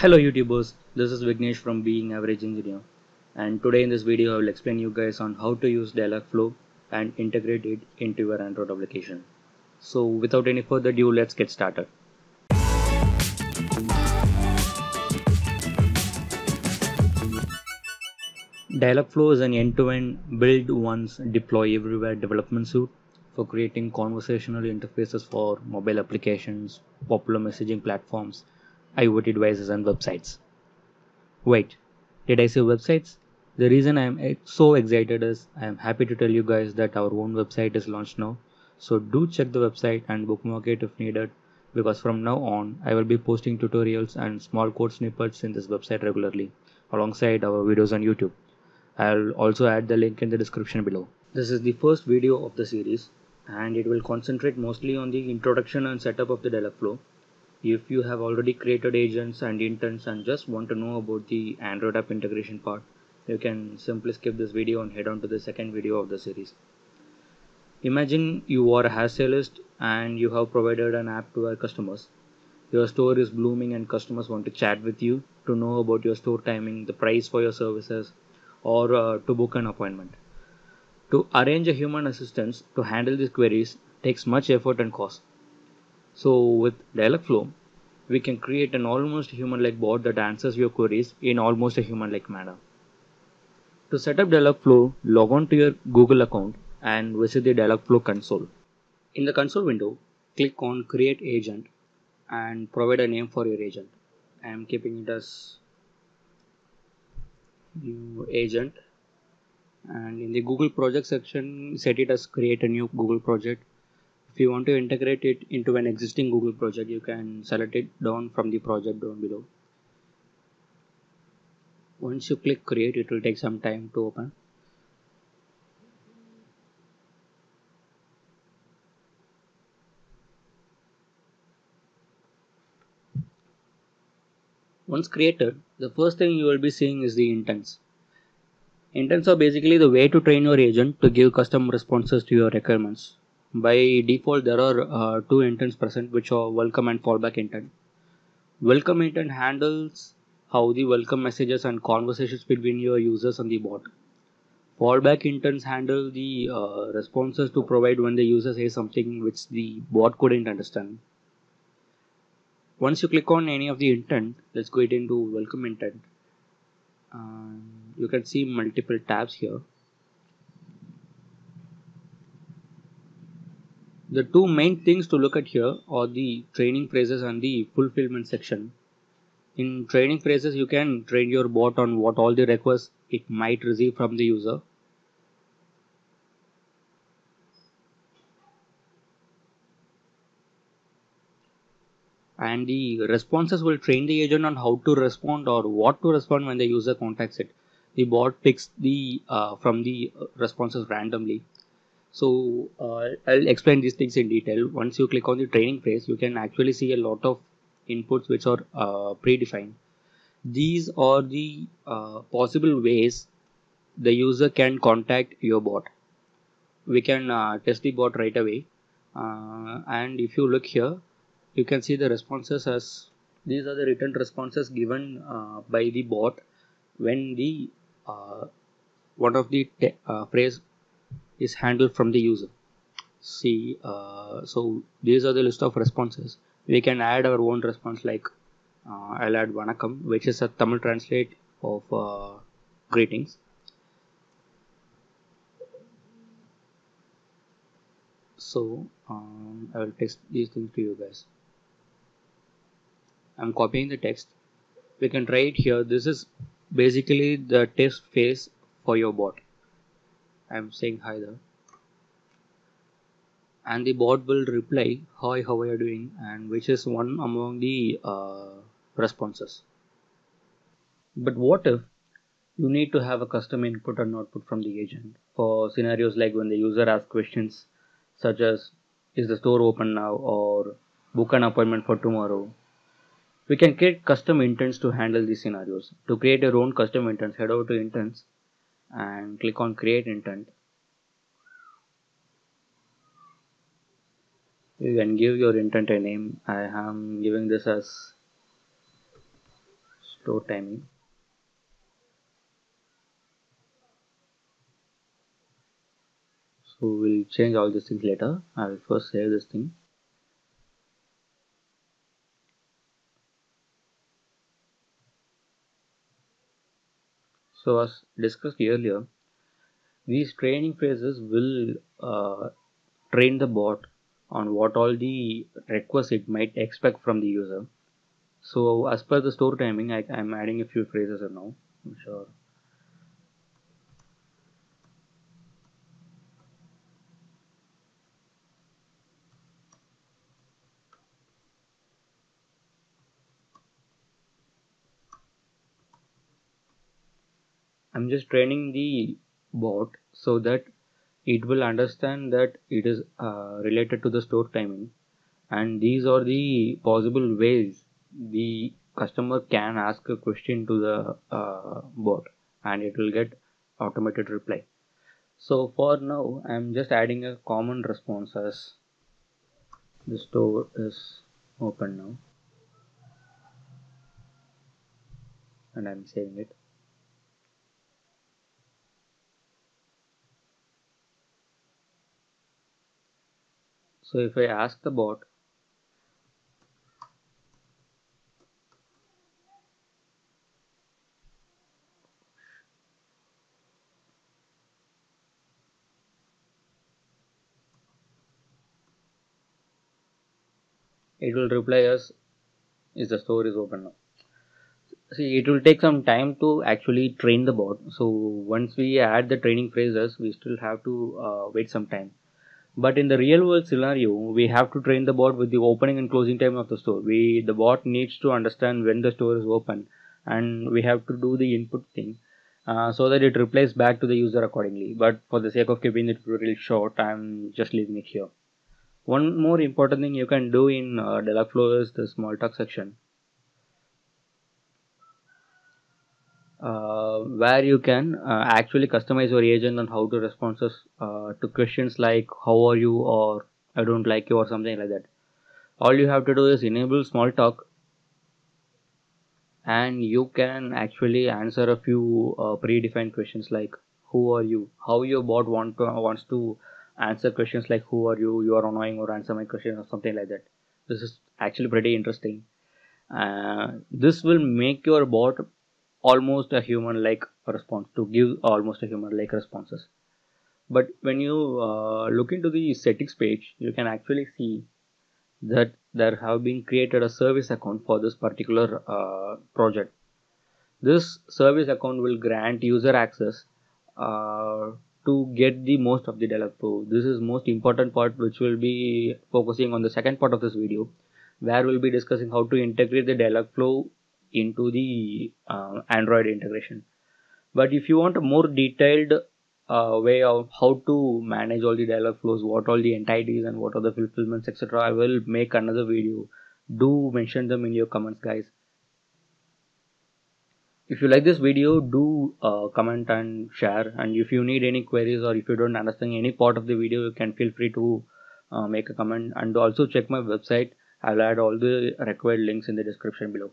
Hello YouTubers, this is Vignesh from Being Average Engineer, and today in this video I will explain you guys on how to use Dialogflow and integrate it into your Android application. So without any further ado, let's get started. Dialogflow is an end-to-end build once deploy everywhere development suite for creating conversational interfaces for mobile applications, popular messaging platforms, IoT devices and websites. Wait, did I say websites? The reason I am so excited is I am happy to tell you guys that our own website is launched now. So do check the website and bookmark it if needed, because from now on I will be posting tutorials and small code snippets in this website regularly alongside our videos on YouTube. I'll also add the link in the description below. This is the first video of the series and it will concentrate mostly on the introduction and setup of the Dialogflow. If you have already created agents and intents and just want to know about the Android app integration part, you can simply skip this video and head on to the second video of the series. Imagine you are a hairstylist and you have provided an app to your customers. Your store is blooming and customers want to chat with you to know about your store timing, the price for your services, or to book an appointment. To arrange a human assistant to handle these queries takes much effort and cost. So with Dialogflow, we can create an almost human-like bot that answers your queries in almost a human-like manner. To set up Dialogflow, log on to your Google account and visit the Dialogflow console. In the console window, click on Create Agent and provide a name for your agent. I am keeping it as new agent, and in the Google project section, set it as create a new Google project. If you want to integrate it into an existing Google project, you can select it down from the project down below. Once you click create, it will take some time to open. Once created, the first thing you will be seeing is the intents. Intents are basically the way to train your agent to give custom responses to your requirements. By default, there are two intents present, which are welcome and fallback intent. Welcome intent handles how the welcome messages and conversations between your users and the bot. Fallback intents handle the responses to provide when the user says something which the bot couldn't understand. Once you click on any of the intent, let's go into welcome intent. You can see multiple tabs here. The two main things to look at here are the training phrases and the fulfillment section. In training phrases, you can train your bot on what all the requests it might receive from the user. And the responses will train the agent on how to respond or what to respond when the user contacts it. The bot picks the from the responses randomly. So I'll explain these things in detail. Once you click on the training phrase, you can actually see a lot of inputs which are predefined. These are the possible ways the user can contact your bot. We can test the bot right away, and if you look here, you can see the responses as these are the written responses given by the bot when the one of the phrase is handled from the user. See, so these are the list of responses. We can add our own response, like I'll add Vanakkam, which is a Tamil translate of greetings. So I will text these things to you guys. I'm copying the text. We can try it here. This is basically the test phase for your bot. I'm saying hi there. And the bot will reply, hi, how are you doing? And which is one among the responses. But what if you need to have a custom input and output from the agent for scenarios like when the user asks questions such as, is the store open now, or book an appointment for tomorrow? We can create custom intents to handle these scenarios. To create your own custom intents, head over to intents and click on create intent. You can give your intent a name. I am giving this as store timing. So we'll change all these things later. I will first save this thing. So as discussed earlier, these training phases will train the bot on what all the requests it might expect from the user. So as per the store timing, I'm adding a few phrases now. I'm sure. I'm just training the bot so that it will understand that it is related to the store timing, and these are the possible ways the customer can ask a question to the bot and it will get automated reply. So for now I'm just adding a common response as the store is open now, and I'm saving it. So if I ask the bot, it will reply us, is the store is open now. See, it will take some time to actually train the bot. So once we add the training phrases, we still have to wait some time. But in the real world scenario, we have to train the bot with the opening and closing time of the store. The bot needs to understand when the store is open, and we have to do the input thing so that it replies back to the user accordingly. But for the sake of keeping it really short, I'm just leaving it here. One more important thing you can do in Dialogflow is the small talk section, where you can actually customize your agent on how to respond to questions like how are you or I don't like you or something like that. All you have to do is enable small talk, and you can actually answer a few predefined questions like who are you. How your bot wants to answer questions like who are you are annoying, or answer my question or something like that. This is actually pretty interesting. This will make your bot almost a human like response, to give almost a human like responses. But when you look into the settings page, you can actually see that there have been created a service account for this particular project. This service account will grant user access uh, to get the most of the dialog flow. This is most important part, which will be focusing on the second part of this video, where we'll be discussing how to integrate the dialog flow into the Android integration. But if you want a more detailed way of how to manage all the dialog flows, what all the entities and what are the fulfillments, etc., I will make another video. Do mention them in your comments, guys. If you like this video, do comment and share. And if you need any queries or if you don't understand any part of the video, you can feel free to make a comment, and also check my website. I'll add all the required links in the description below.